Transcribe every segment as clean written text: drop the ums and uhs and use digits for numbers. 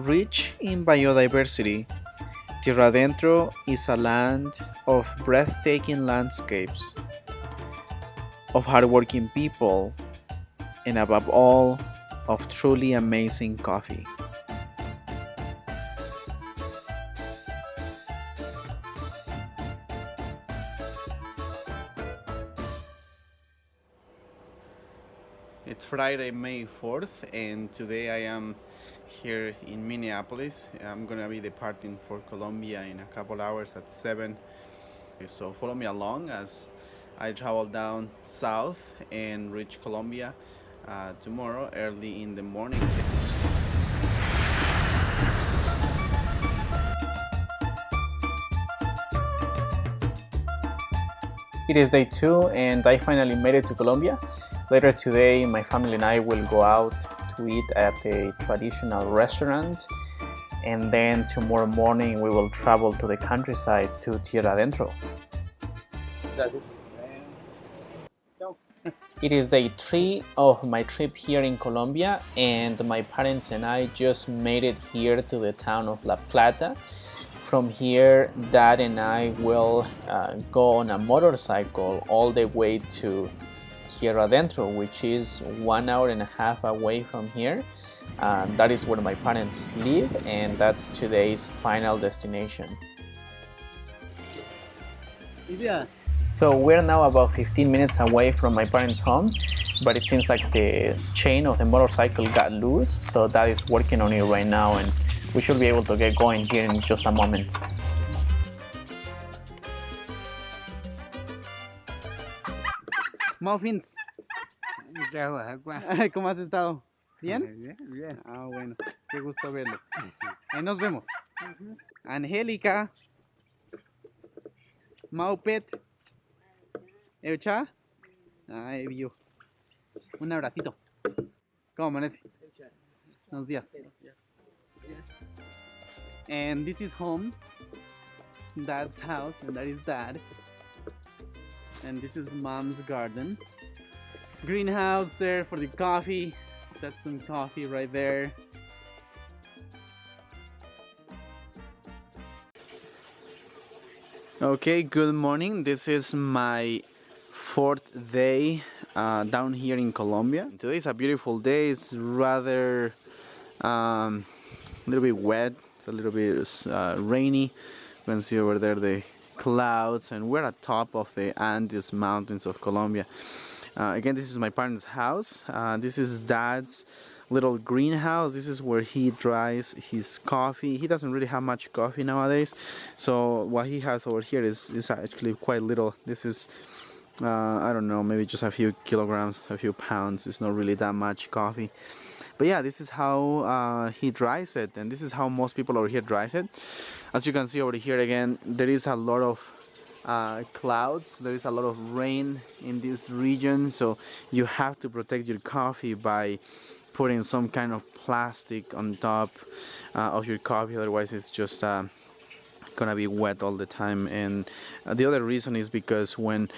Rich in biodiversity, Tierradentro is a land of breathtaking landscapes, of hardworking people, and above all, of truly amazing coffee. It's Friday, May 4th, and today I am here in Minneapolis. I'm gonna be departing for Colombia in a couple hours at 7. So follow me along as I travel down south and reach Colombia tomorrow early in the morning. It is day 2 and I finally made it to Colombia. Later today, my family and I will go out to eat at a traditional restaurant, and then tomorrow morning we will travel to the countryside to Tierradentro. Gracias. It is day 3 of my trip here in Colombia, and my parents and I just made it here to the town of La Plata. From here, Dad and I will go on a motorcycle all the way to Tierradentro, which is 1.5 hours away from here. That is where my parents live, and that's today's final destination. So we're now about 15 minutes away from my parents' home, but it seems like the chain of the motorcycle got loose, so Dad is working on it right now, and we should be able to get going here in just a moment. Muffins. ¿Cómo has estado? ¿Bien? Bien. Ah, bueno. Qué gusto verlo. Ahí nos vemos. Angélica. Maupet. Eucha. Ay, vio. Un abracito. ¿Cómo amanece? Buenos días. And this is home. Dad's house, and that is Dad. And this is Mom's garden. Greenhouse there for the coffee. That's some coffee right there. Okay, good morning. This is my 4th day down here in Colombia. Today is a beautiful day. It's rather a little bit wet. It's a little bit rainy. You can see over there the clouds, and we're at top of the Andes mountains of Colombia. Again, this is my parents' house. This is Dad's little greenhouse. This is where he dries his coffee. He doesn't really have much coffee nowadays, so what he has over here is actually quite little. This is I don't know, maybe just a few kilograms, a few pounds. It's not really that much coffee. But yeah, this is how he dries it, and this is how most people over here dries it. As you can see over here again, there is a lot of clouds. There is a lot of rain in this region, so you have to protect your coffee by putting some kind of plastic on top of your coffee. Otherwise, it's just gonna be wet all the time. And the other reason is because when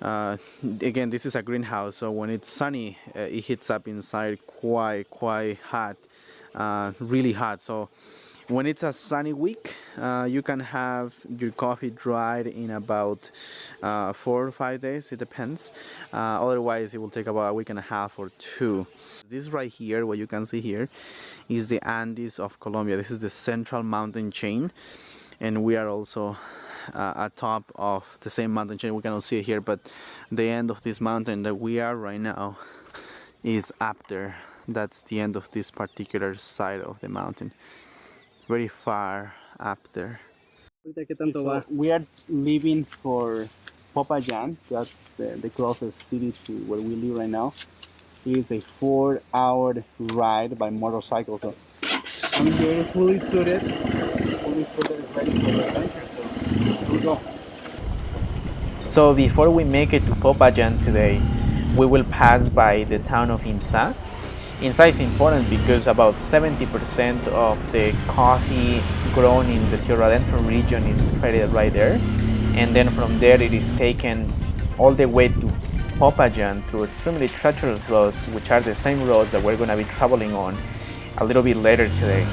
again, this is a greenhouse, so when it's sunny, it heats up inside quite hot, really hot. So when it's a sunny week, you can have your coffee dried in about 4 or 5 days. It depends. Otherwise, it will take about a week and a half or 2. This right here, what you can see here, is the Andes of Colombia. This is the central mountain chain, and we are also atop of the same mountain chain. We cannot see it here, but the end of this mountain that we are right now is up there. That's the end of this particular side of the mountain, very far up there. So we are leaving for Popayan. That's the closest city to where we live right now. It is a 4-hour ride by motorcycle, so I'm here fully suited, ready for the adventure. So here we go. So before we make it to Popayan today, we will pass by the town of Insa. Insa is important because about 70% of the coffee grown in the Tierradentro region is traded right there, and then from there it is taken all the way to Popayan through extremely treacherous roads, which are the same roads that we're going to be traveling on a little bit later today.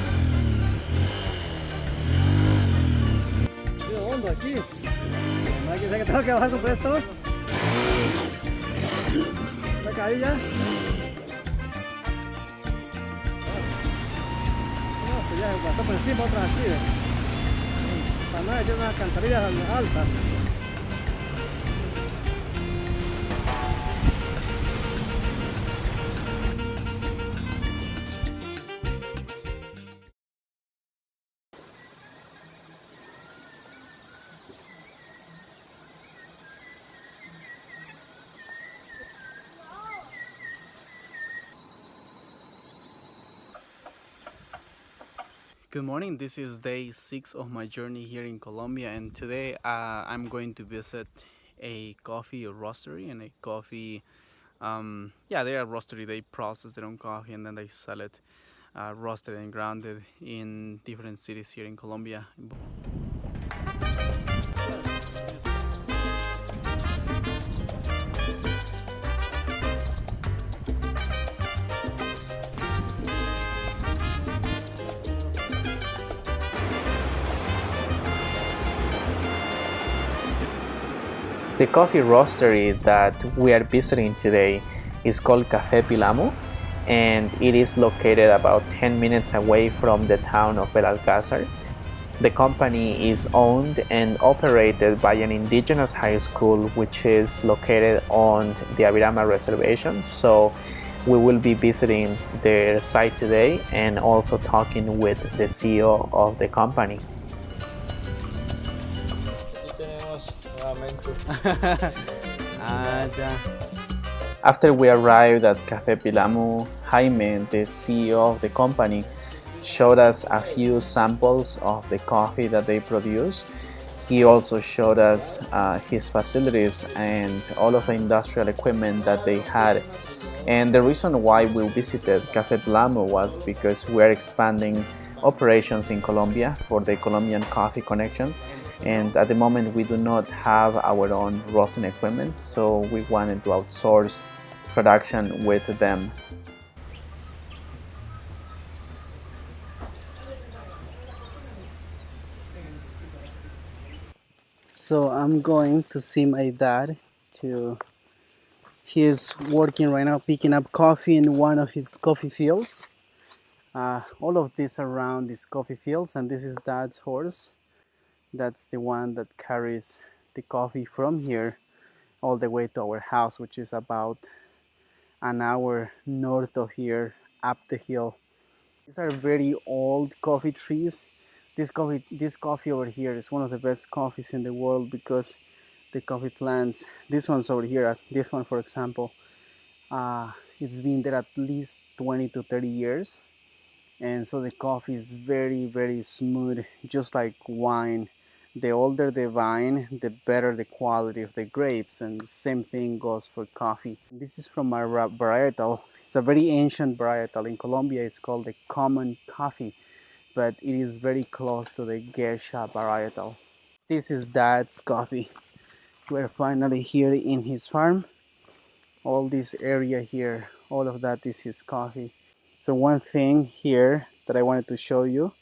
aquí. ¿No que sé que tengo que bajar con esto? ¿Me caí ya? No, pues ya bastó por encima otra aquí. Para no echar unas alcantarillas altas. Good morning, this is day 6 of my journey here in Colombia, and today I'm going to visit a coffee roastery and a coffee, they are roastery, they process their own coffee and then they sell it roasted and grounded in different cities here in Colombia. The coffee roastery that we are visiting today is called Café Pilamo, and it is located about 10 minutes away from the town of Belalcázar. The company is owned and operated by an indigenous high school which is located on the Avirama reservation. So we will be visiting their site today and also talking with the CEO of the company. After we arrived at Café Pilamu, Jaime, the CEO of the company, showed us a few samples of the coffee that they produce. He also showed us his facilities and all of the industrial equipment that they had. And the reason why we visited Café Pilamu was because we are expanding operations in Colombia for the Colombian Coffee Connection, and at the moment we do not have our own roasting equipment, so we wanted to outsource production with them. So I'm going to see my dad. He is working right now picking up coffee in one of his coffee fields. All of this around these coffee fields, and this is Dad's horse. That's the one that carries the coffee from here all the way to our house, which is about an hour north of here up the hill. These are very old coffee trees. This coffee over here is one of the best coffees in the world because the coffee plants, this one's over here, this one for example, it's been there at least 20 to 30 years, and so the coffee is very, very smooth, just like wine. The older the vine, the better the quality of the grapes, and the same thing goes for coffee. This is from our varietal. It's a very ancient varietal. In Colombia it's called the common coffee, but it is very close to the geisha varietal. This is Dad's coffee. We're finally here in his farm. All this area here, all of that is his coffee. So one thing here that I wanted to show you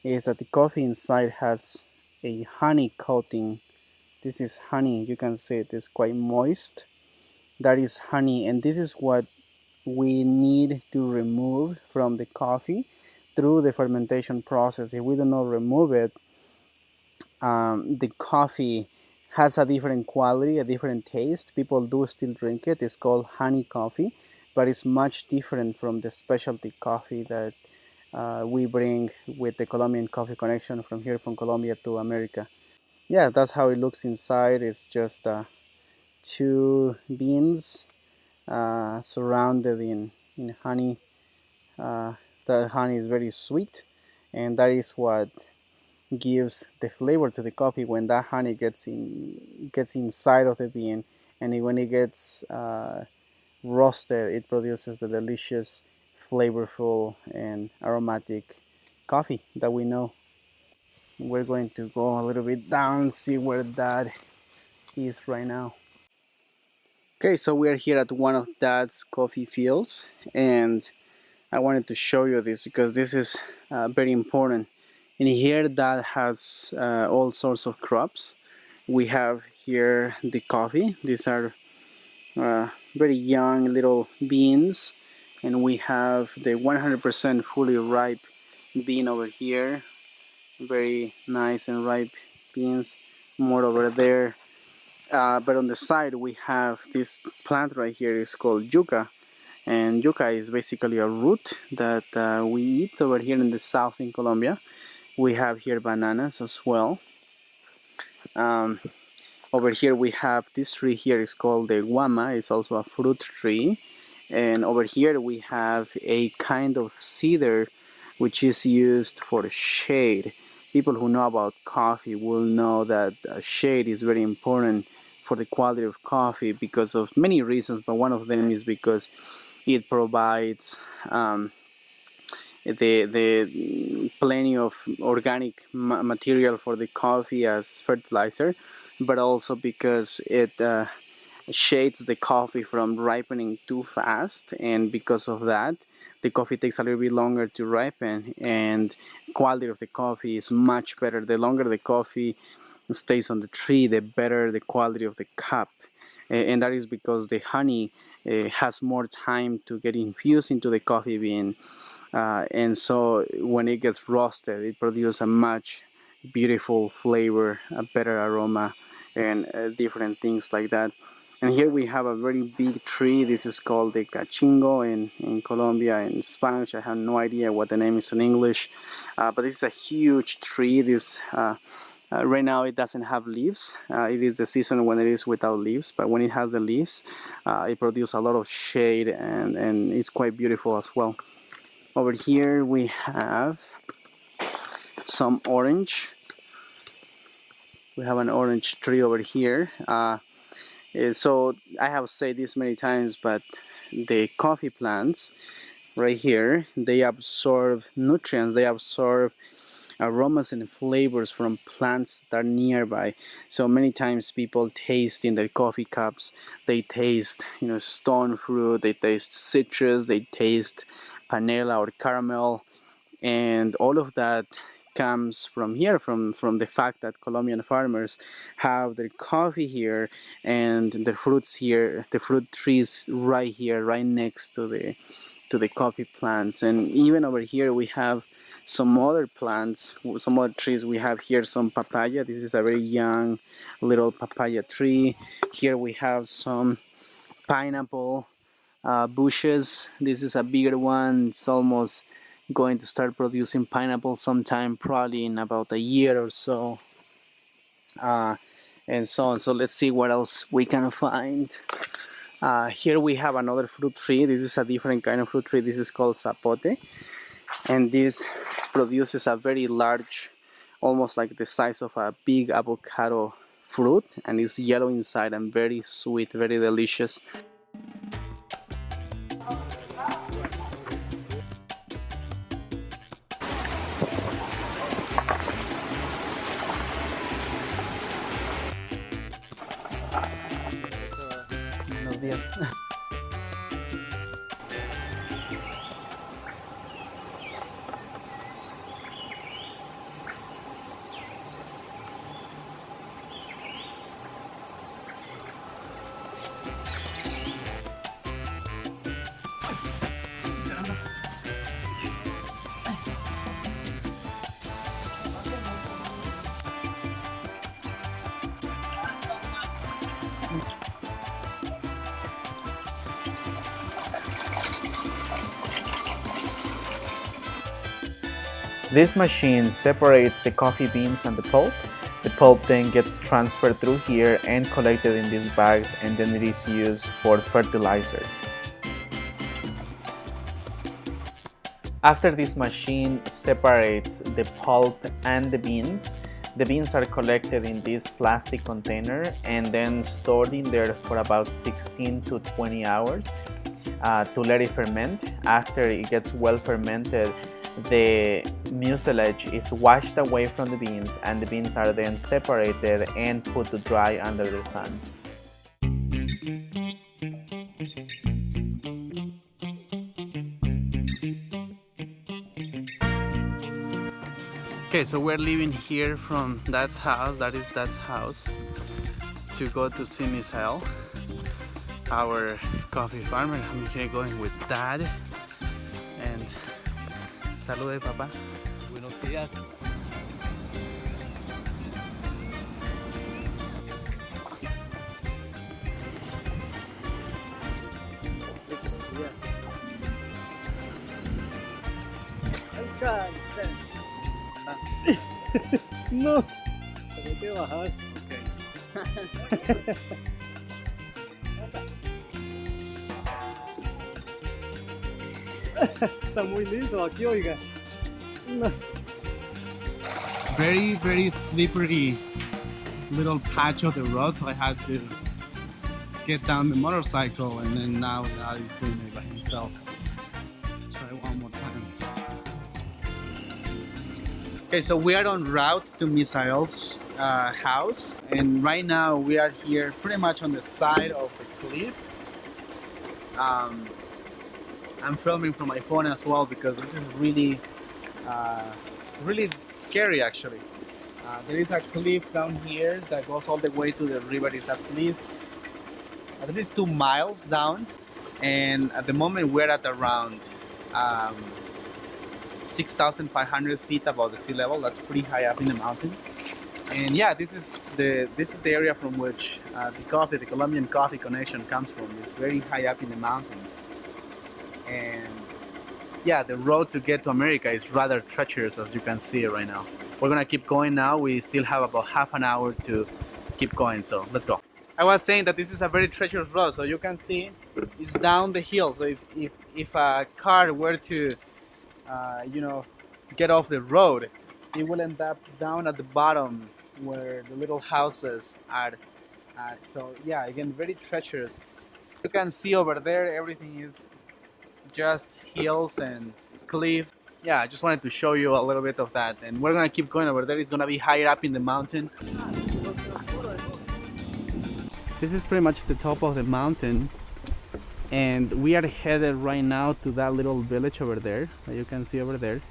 is that the coffee inside has a honey coating. This is honey, you can see it is quite moist. That is honey, and this is what we need to remove from the coffee through the fermentation process. If we do not remove it, the coffee has a different quality, a different taste. People do still drink it. It's called honey coffee, but it's much different from the specialty coffee that we bring with the Colombian Coffee Connection from here from Colombia to America. Yeah, that's how it looks inside. It's just two beans surrounded in honey. The honey is very sweet, and that is what gives the flavor to the coffee when that honey gets inside of the bean, and when it gets roasted, it produces the delicious, flavorful, and aromatic coffee that we know. We're going to go a little bit down, see where that is right now. Okay, so we are here at one of Dad's coffee fields, and I wanted to show you this because this is very important. In here, Dad has all sorts of crops. We have here the coffee. These are very young little beans, and we have the 100% fully ripe bean over here. Very nice and ripe beans. More over there. But on the side we have this plant right here. It's called yuca, and yuca is basically a root that we eat over here in the south in Colombia. We have here bananas as well. Um, Over here we have this tree here. It's called the guama. It's also a fruit tree. And over here we have a kind of cedar which is used for shade. People who know about coffee will know that shade is very important for the quality of coffee because of many reasons, but one of them is because it provides the plenty of organic material for the coffee as fertilizer, but also because it shades the coffee from ripening too fast, and because of that the coffee takes a little bit longer to ripen, and quality of the coffee is much better. The longer the coffee stays on the tree, the better the quality of the cup. And that is because the honey has more time to get infused into the coffee bean, and so when it gets roasted it produces a much beautiful flavor, a better aroma, and different things like that. And here we have a very big tree. This is called the cachingo in Colombia. In Spanish I have no idea what the name is in English, but this is a huge tree. This right now it doesn't have leaves. It is the season when it is without leaves, but when it has the leaves it produces a lot of shade, and it's quite beautiful as well. Over here we have some orange. We have an orange tree over here. So I have said this many times, but the coffee plants right here, they absorb nutrients, they absorb aromas and flavors from plants that are nearby. So many times people taste in their coffee cups, they taste, stone fruit, they taste citrus, they taste panela or caramel, and all of that comes from here, from the fact that Colombian farmers have their coffee here and the fruits here, the fruit trees right here, right next to the coffee plants. And even over here we have some other plants, some other trees. We have here some papaya. This is a very young little papaya tree. Here we have some pineapple bushes. This is a bigger one. It's almost going to start producing pineapple sometime, probably in about a year or so, and so on. So let's see what else we can find. Here we have another fruit tree. This is a different kind of fruit tree. This is called zapote, and this produces a very large, almost like the size of a big avocado fruit, and it's yellow inside and very sweet, very delicious. Buenos días. This machine separates the coffee beans and the pulp. The pulp then gets transferred through here and collected in these bags, and then it is used for fertilizer. After this machine separates the pulp and the beans are collected in this plastic container and then stored in there for about 16 to 20 hours to let it ferment. After it gets well fermented, the mucilage is washed away from the beans, and the beans are then separated and put to dry under the sun. Okay, so we're leaving here from Dad's house, that is Dad's house, to go to see Misael, our coffee farmer. I'm here going with Dad. And salude, papá. Buenos días. No. Tengo que bajar. Está muy liso aquí, oiga. No. Very slippery little patch of the road, so I had to get down the motorcycle, and then now Dad is doing it by himself. Try one more time. Okay, so we are en route to Misael's house, and right now we are here pretty much on the side of the cliff. I'm filming from my phone as well because this is really scary actually. There is a cliff down here that goes all the way to the river. It's at least 2 miles down, and at the moment we're at around 6,500 feet above the sea level. That's pretty high up in the mountain. And yeah, this is the area from which the Colombian Coffee Connection comes from. It's very high up in the mountains. And yeah, the road to get to America is rather treacherous, as you can see right now. We're gonna keep going now. We still have about half an hour to keep going, so let's go. I was saying that this is a very treacherous road, so you can see it's down the hill. So if a car were to get off the road, it will end up down at the bottom where the little houses are at. So yeah, again, very treacherous. You can see over there everything is just hills and cliffs. Yeah, I just wanted to show you a little bit of that, and we're gonna keep going over there. It's gonna be higher up in the mountain. This is pretty much the top of the mountain, and we are headed right now to that little village over there that you can see over there.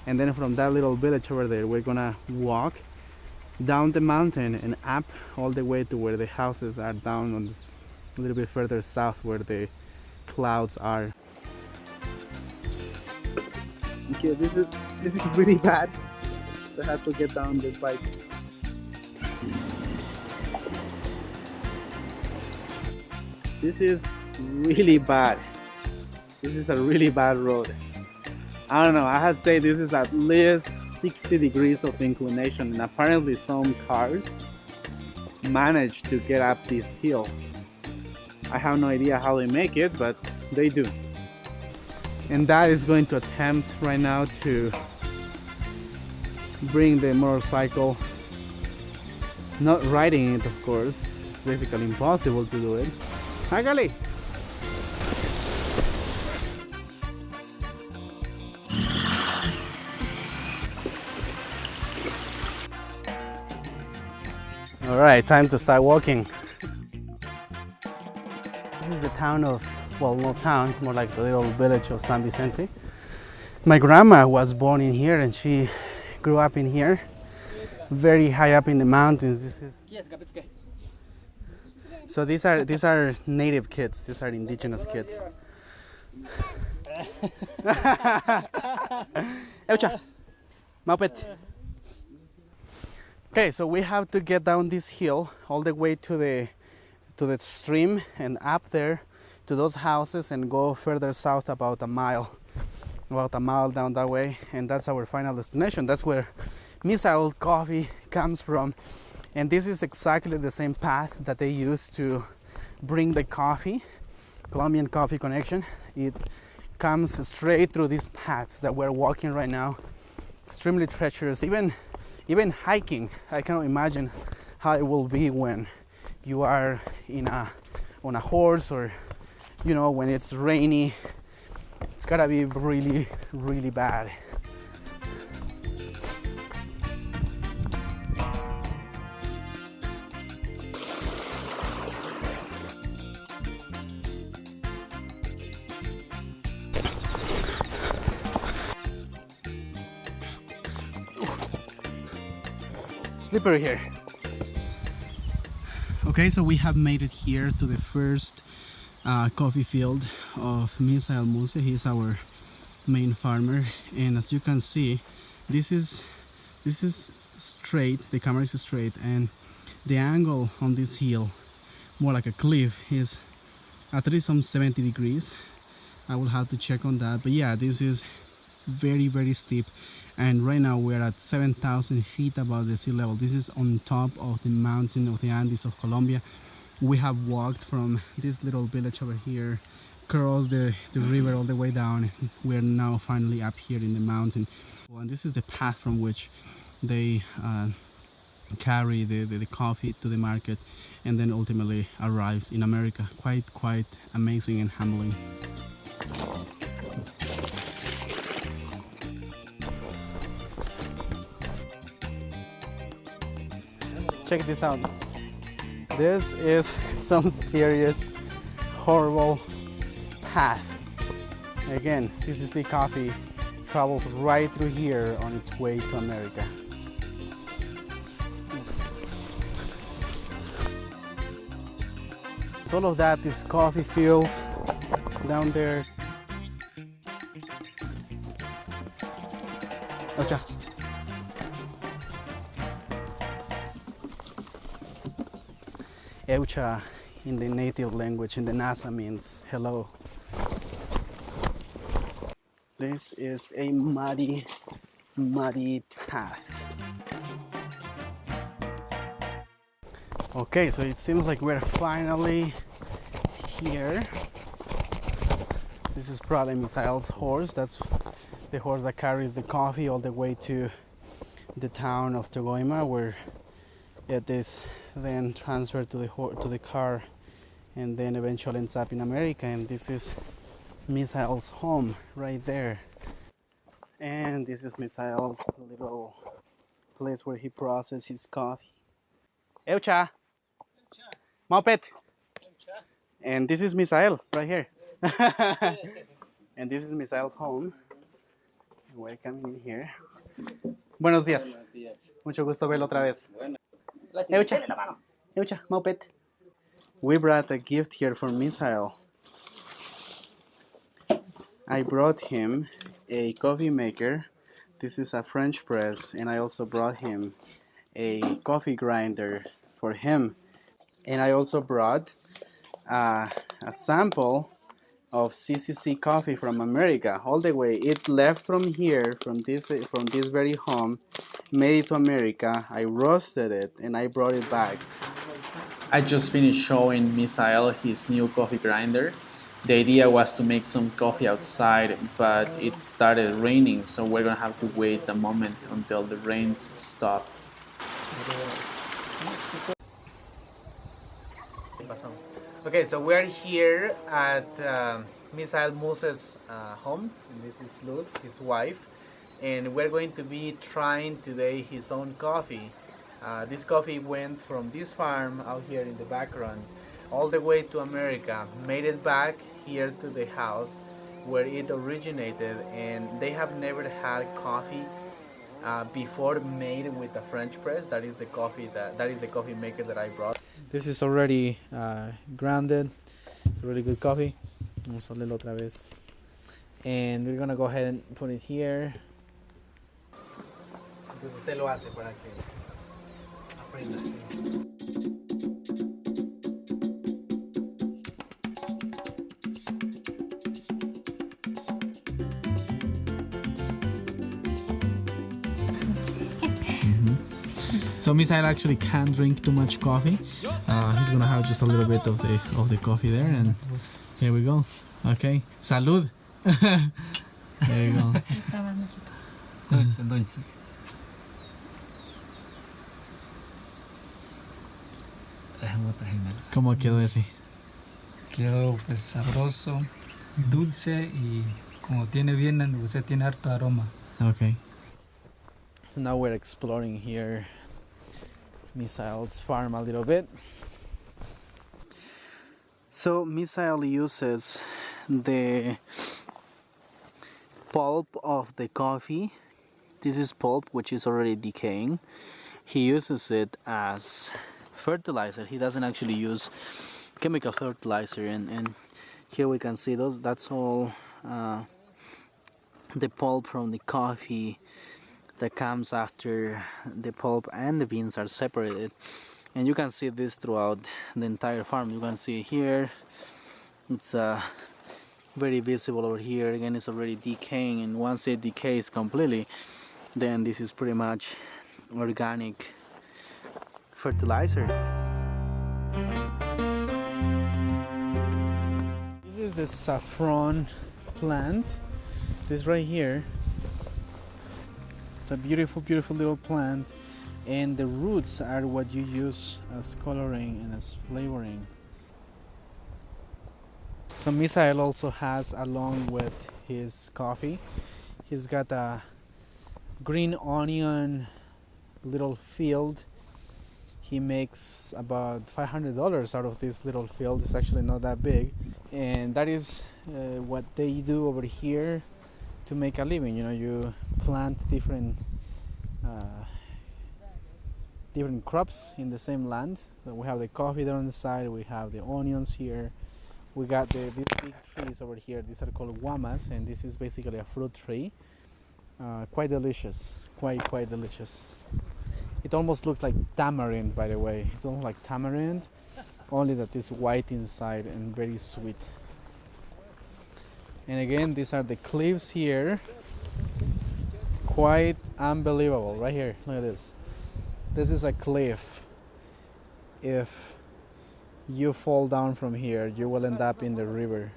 And then from that little village over there, we're gonna walk down the mountain and up all the way to where the houses are down on this, a little bit further south where the clouds are. Okay, this is really bad. I had to get down this bike. This is really bad. This is a really bad road. I don't know, I had to say this is at least 60 degrees of inclination, and apparently some cars manage to get up this hill. I have no idea how they make it, but they do. And Dad is going to attempt right now to bring the motorcycle, not riding it of course, it's basically impossible to do it. Hágale! Alright, time to start walking. This is the town of, well, no town, more like the little village of San Vicente. My grandma was born in here and she grew up in here, very high up in the mountains. So these are native kids. These are indigenous kids. Eucha, Maupet. Okay, so we have to get down this hill all the way to the stream and up there to those houses and go further south about a mile down that way, and that's our final destination. That's where Misael Coffee comes from, and this is exactly the same path that they use to bring the coffee, Colombian Coffee Connection. It comes straight through these paths that we're walking right now. Extremely treacherous, even hiking. I cannot imagine how it will be when you are on a horse, or when it's rainy. It's gotta be really, really bad. slippery here. Okay, so we have made it here to the first coffee field of Misael Muse. He's our main farmer, and as you can see, this is straight. The camera is straight, and the angle on this hill, more like a cliff, is at least some 70 degrees. I will have to check on that, but yeah, this is very steep, and right now we're at 7,000 feet above the sea level. This is on top of the mountain of the Andes of Colombia. We have walked from this little village over here, crossed the river all the way down. We're now finally up here in the mountain, and this is the path from which they carry the coffee to the market, and then ultimately arrives in America. Quite amazing and humbling. Check this out. This is some serious horrible path. Again, CCC coffee travels right through here on its way to America. So all of that is coffee fields down there. Ocha. Eucha in the native language, in the Nasa, means hello. This is a muddy path. Okay, so it seems like we're finally here. This is probably Misael's horse. That's the horse that carries the coffee all the way to the town of Togoima, where it is then transferred to the car, and then eventually ends up in America. And this is Misael's home right there, and this is Misael's little place where he processes his coffee. Eucha, Mopet, and this is Misael right here. And this is Misael's home. Welcome in here. Buenos días. Buenos días. Mucho gusto verlo otra vez. Eucha, Mopet. We brought a gift here for Misael. I brought him a coffee maker. This is a French press, and I also brought him a coffee grinder for him. And I also brought a sample of CCC coffee from America, all the way. It left from here, from this very home, made it to America. I roasted it and I brought it back. I just finished showing Misael his new coffee grinder. The idea was to make some coffee outside, but it started raining, so we're gonna have to wait a moment until the rains stop. Okay, so we're here at Misael Muse's home, and this is Luz, his wife, and we're going to be trying today his own coffee. This coffee went from this farm out here in the background all the way to America, made it back here to the house where it originated, and they have never had coffee before made with a French press. That is the coffee maker that I brought. This is already grounded. It's a really good coffee. Vamos a olerlo otra vez. And we're gonna go ahead and put it here. Entonces usted lo hace para que aprenda. So Misael actually can't drink too much coffee. He's gonna have just a little bit of the coffee there, and here we go. Okay, salud. There you go. ¿Cómo quedó ese? Quedó pues sabroso, dulce y como tiene bien, usted tiene harto aroma. Okay. Now we're exploring here Misael's farm a little bit. So Misael uses the pulp of the coffee. This is pulp which is already decaying, he uses it as fertilizer. He doesn't actually use chemical fertilizer, and here we can see that's all the pulp from the coffee that comes after the pulp and the beans are separated. And you can see this throughout the entire farm. You can see here, it's very visible over here. Again, it's already decaying, and once it decays completely, then this is pretty much organic fertilizer. This is the saffron plant. This right here. It's a beautiful, beautiful little plant, and the roots are what you use as coloring and as flavoring. So Misael also has, along with his coffee, he's got a green onion little field. He makes about $500 out of this little field. It's actually not that big, and that is what they do over here to make a living. You know, you plant different crops in the same land. So we have the coffee there on the side, we have the onions here, we got these big trees over here. These are called guamas, and this is basically a fruit tree. Quite delicious, quite delicious. It almost looks like tamarind, by the way. It's almost like tamarind, only that it's white inside and very sweet. And again, these are the cliffs here. Quite unbelievable. Right here, look at this. This is a cliff. If you fall down from here, you will end up in the river.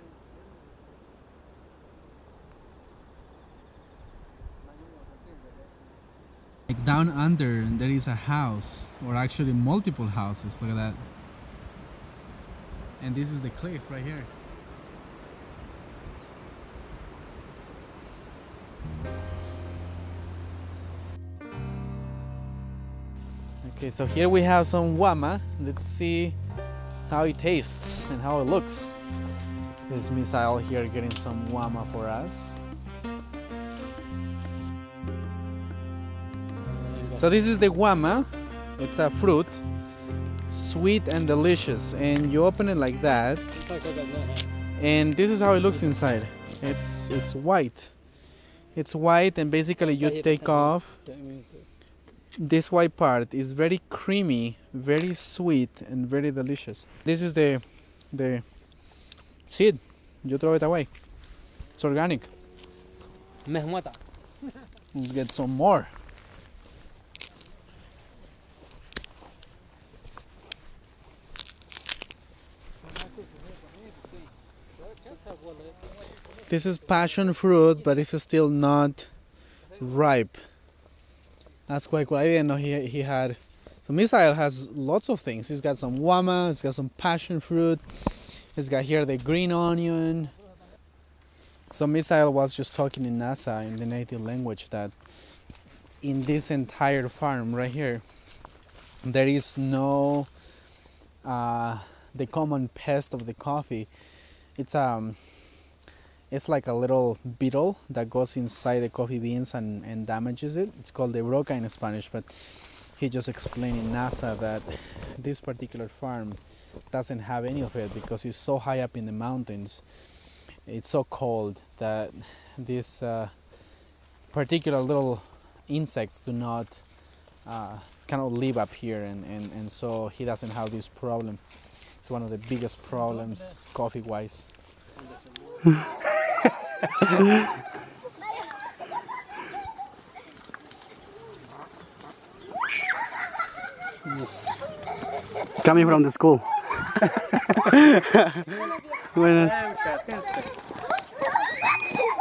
Like down under, there is a house, or actually multiple houses. Look at that. And this is the cliff right here. Okay, so here we have some guama. Let's see how it tastes and how it looks. This Misael here getting some guama for us. So this is the guama. It's a fruit, sweet and delicious, and you open it like that, and this is how it looks inside. It's white. It's white, and basically you take off this white part. Is very creamy, very sweet, and very delicious. This is the seed. You throw it away. It's organic. Let's get some more. This is passion fruit, but it's still not ripe. That's quite cool. I didn't know he had. So Misael has lots of things. He's got some guama, he's got some passion fruit, he's got here the green onion. So Misael was just talking in NASA in the native language that in this entire farm right here, there is no the common pest of the coffee. It's like a little beetle that goes inside the coffee beans and damages it. It's called the roca in Spanish, but he just explained in NASA that this particular farm doesn't have any of it because it's so high up in the mountains. It's so cold that these particular little insects cannot live up here, and so he doesn't have this problem. It's one of the biggest problems coffee wise. Coming from the school.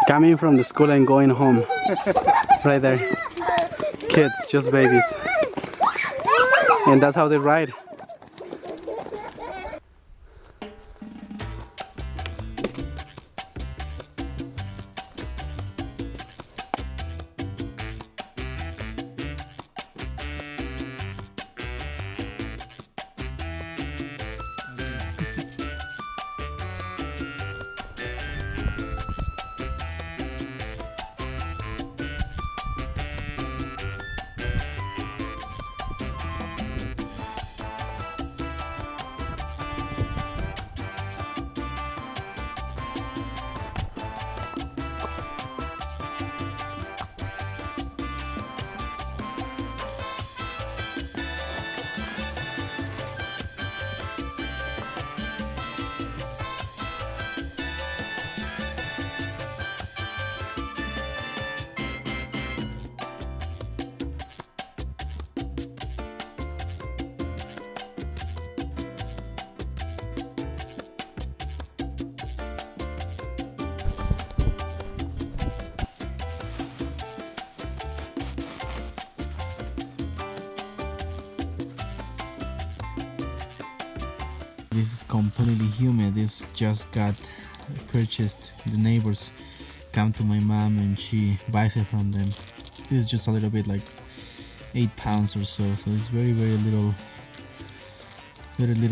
Coming from the school and going home. Right there. Kids, just babies. And that's how they ride. This is completely humid. This just got purchased. The neighbors come to my mom and she buys it from them. This is just a little bit, like 8 pounds or so. So it's very little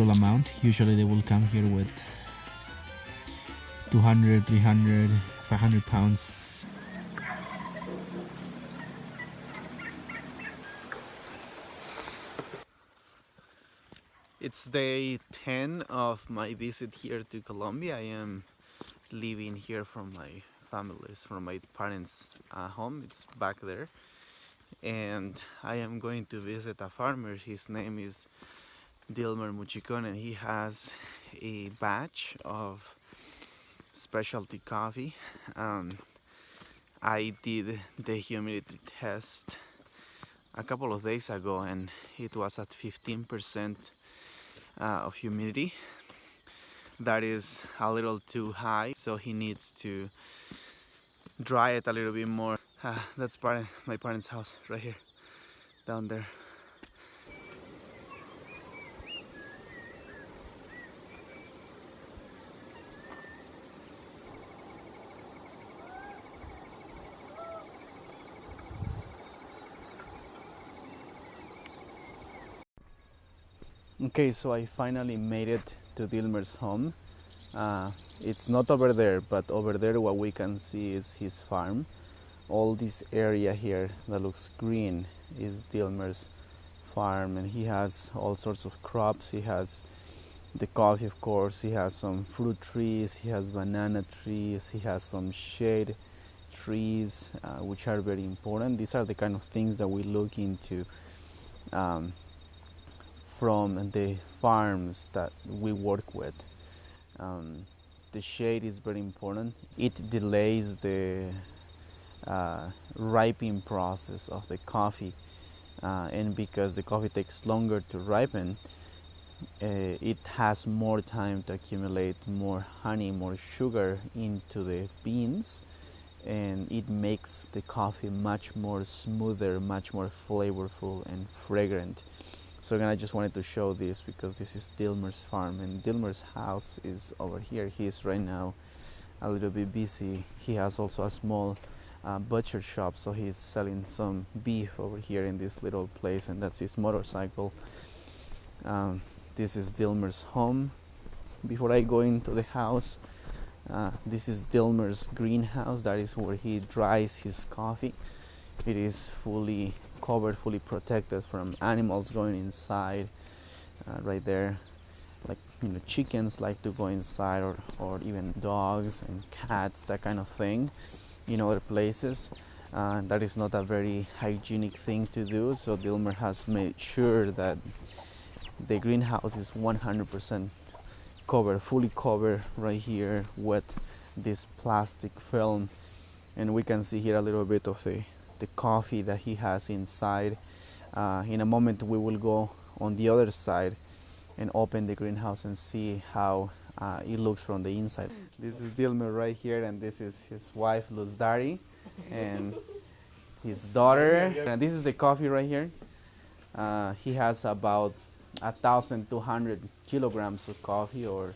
amount. Usually they will come here with 200, 300, 500 pounds. It's day 10 of my visit here to Colombia. I am leaving here from my family's, from my parents' home. It's back there. And I am going to visit a farmer. His name is Dilmer Muchicon, and he has a batch of specialty coffee. I did the humidity test a couple of days ago and it was at 15% of humidity. That is a little too high, so he needs to dry it a little bit more. That's my parents' house right here, down there. Okay, so I finally made it to Dilmer's home. It's not over there, but over there what we can see is his farm. All this area here that looks green is Dilmer's farm, and he has all sorts of crops. He has the coffee, of course, he has some fruit trees, he has banana trees, he has some shade trees, which are very important. These are the kind of things that we look into from the farms that we work with. The shade is very important. It delays the ripening process of the coffee, and because the coffee takes longer to ripen, it has more time to accumulate more honey, more sugar into the beans, and it makes the coffee much more smoother, much more flavorful and fragrant. So again, I just wanted to show this because this is Dilmer's farm, and Dilmer's house is over here. He is right now a little bit busy. He has also a small butcher shop, so he's selling some beef over here in this little place, and that's his motorcycle. This is Dilmer's home. Before I go into the house, this is Dilmer's greenhouse. That is where he dries his coffee. It is fully covered, fully protected from animals going inside. Right there, like, you know, chickens like to go inside, or even dogs and cats, that kind of thing. In other places, that is not a very hygienic thing to do, so Dilmer has made sure that the greenhouse is 100% covered, fully covered right here with this plastic film. And we can see here a little bit of the coffee that he has inside. In a moment we will go on the other side and open the greenhouse and see how it looks from the inside. This is Dilmer right here, and this is his wife Luz Dari and his daughter. And this is the coffee right here. He has about 1,200 kilograms of coffee, or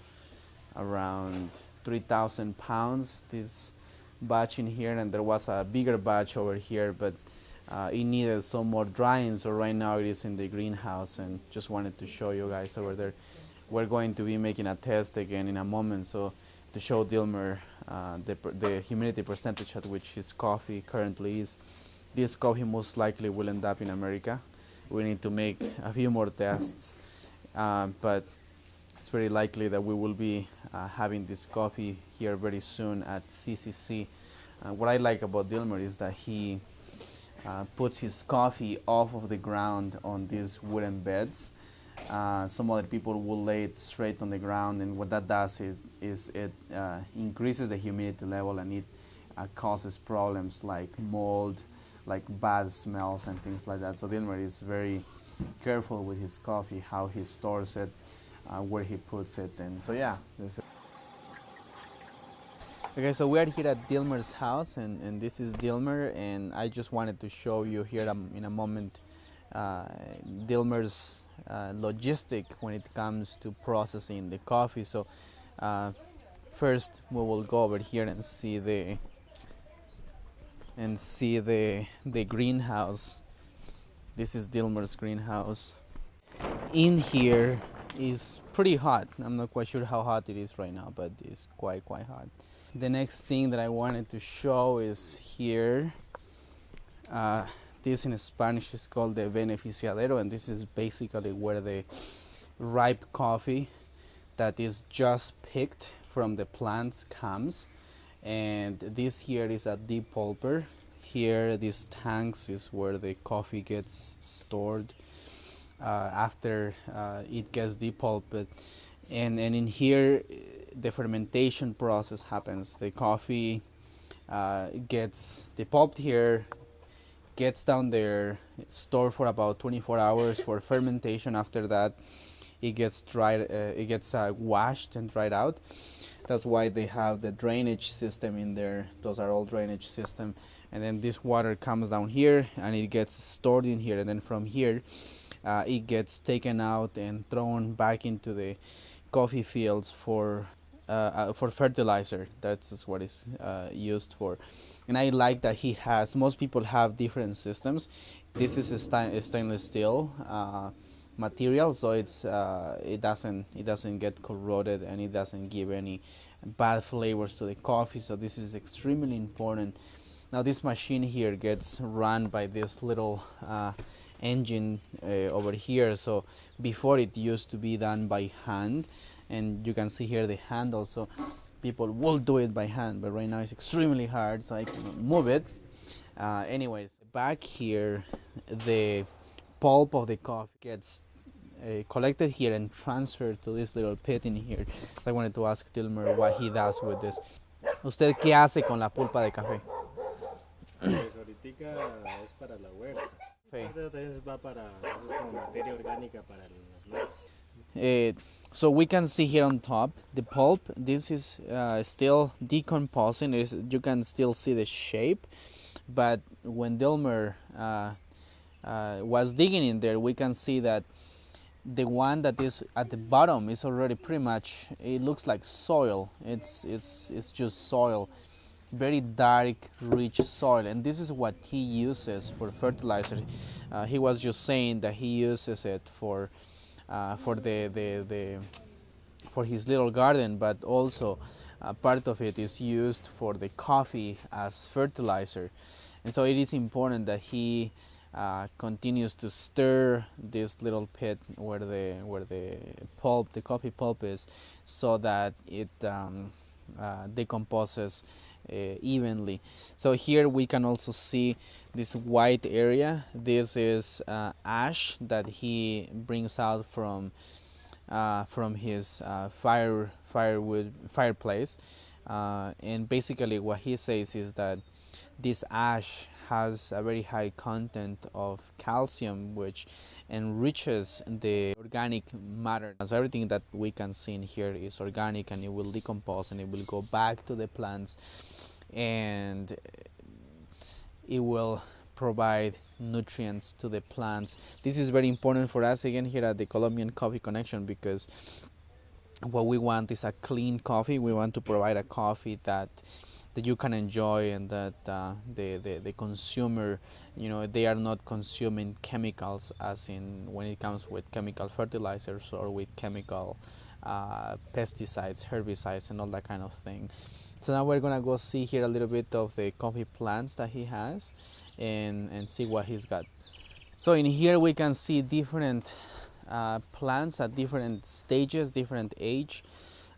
around 3,000 pounds. This batch in here, and there was a bigger batch over here, but it needed some more drying, so right now it is in the greenhouse, and just wanted to show you guys over there. We're going to be making a test again in a moment, so to show Dilmer the humidity percentage at which his coffee currently is. This coffee most likely will end up in America. We need to make a few more tests, but it's very likely that we will be having this coffee here very soon at CCC. What I like about Dilmer is that he puts his coffee off of the ground on these wooden beds. Some other people will lay it straight on the ground, and what that does is it increases the humidity level, and it causes problems like mold, like bad smells and things like that. So Dilmer is very careful with his coffee, how he stores it, where he puts it, and so yeah. Okay, so we are here at Dilmer's house, and this is Dilmer, and I just wanted to show you here in a moment Dilmer's logistic when it comes to processing the coffee. So first we will go over here and see the greenhouse. This is Dilmer's greenhouse. In here is pretty hot. I'm not quite sure how hot it is right now, but it's quite hot. The next thing that I wanted to show is here. This in Spanish is called the beneficiadero, and this is basically where the ripe coffee that is just picked from the plants comes. And this here is a depulper. Here, these tanks is where the coffee gets stored after it gets depulped, and in here the fermentation process happens. The coffee gets depulped here, gets down there, stored for about 24 hours for fermentation. After that, it gets dried. It gets washed and dried out. That's why they have the drainage system in there. Those are all drainage system. And then this water comes down here and it gets stored in here. And then from here, it gets taken out and thrown back into the coffee fields for fertilizer. That's what it's used for. And I like that he has. Most people have different systems. This is a stainless steel material, so it doesn't get corroded and it doesn't give any bad flavors to the coffee. So this is extremely important. Now this machine here gets run by this little engine over here. So before it used to be done by hand, and you can see here the handle. So people will do it by hand, but right now it's extremely hard, so I cannot move it. Anyways, back here, the pulp of the coffee gets collected here and transferred to this little pit in here. So I wanted to ask Dilmer what he does with this. ¿Usted qué hace con la pulpa de café? Pues ahorita es para la huerta. Entonces va para como materia orgánica para las huertas. So we can see here on top the pulp. This is still decomposing. You can still see the shape, but when Dilmer was digging in there, we can see that the one that is at the bottom is already pretty much, it looks like soil. It's just soil, very dark, rich soil, and this is what he uses for fertilizer. He was just saying that he uses it for his little garden, but also part of it is used for the coffee as fertilizer. And so it is important that he continues to stir this little pit where the pulp, the coffee pulp is, so that it decomposes evenly. So here we can also see this white area. This is ash that he brings out from his fireplace, and basically what he says is that this ash has a very high content of calcium, which enriches the organic matter. So everything that we can see in here is organic, and it will decompose and it will go back to the plants, and it will provide nutrients to the plants. This is very important for us again here at the Colombian Coffee Connection, because what we want is a clean coffee. We want to provide a coffee that you can enjoy, and that the consumer, they are not consuming chemicals, as in when it comes with chemical fertilizers or with chemical pesticides, herbicides, and all that kind of thing. So now we're gonna go see here a little bit of the coffee plants that he has, and see what he's got. So in here we can see different plants at different stages, different age.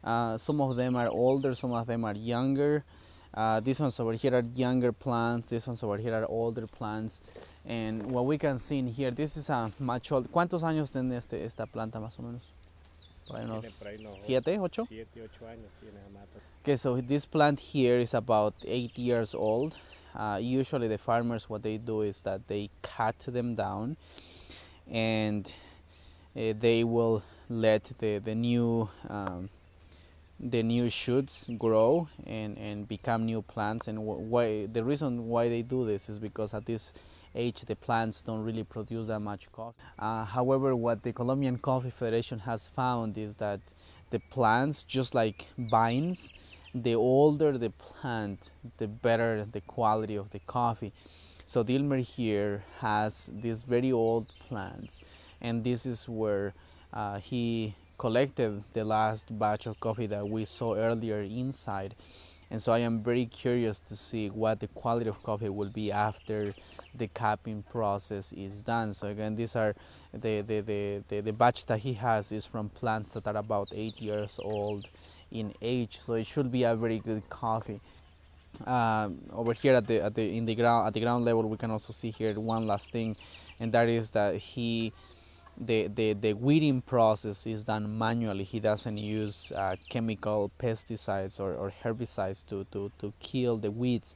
Some of them are older, some of them are younger. These ones over here are younger plants, these ones over here are older plants. And what we can see in here, this is a much old. ¿Cuántos años tiene esta planta más o menos? Por ahí unos 7, 8? 7, 8 años tiene la mata. Okay, so this plant here is about 8 years old. Usually the farmers, what they do is that they cut them down, and they will let the new shoots grow and become new plants. And the reason why they do this is because at this age the plants don't really produce that much coffee. However, what the Colombian Coffee Federation has found is that the plants, just like vines, the older the plant, the better the quality of the coffee. So Dilmer here has these very old plants, and this is where he collected the last batch of coffee that we saw earlier inside. And so I am very curious to see what the quality of coffee will be after the capping process is done. So again, these are the batch that he has is from plants that are about 8 years old in age. So it should be a very good coffee. Over here at the ground level, we can also see here one last thing, and that is that the weeding process is done manually. He doesn't use chemical pesticides or herbicides to kill the weeds.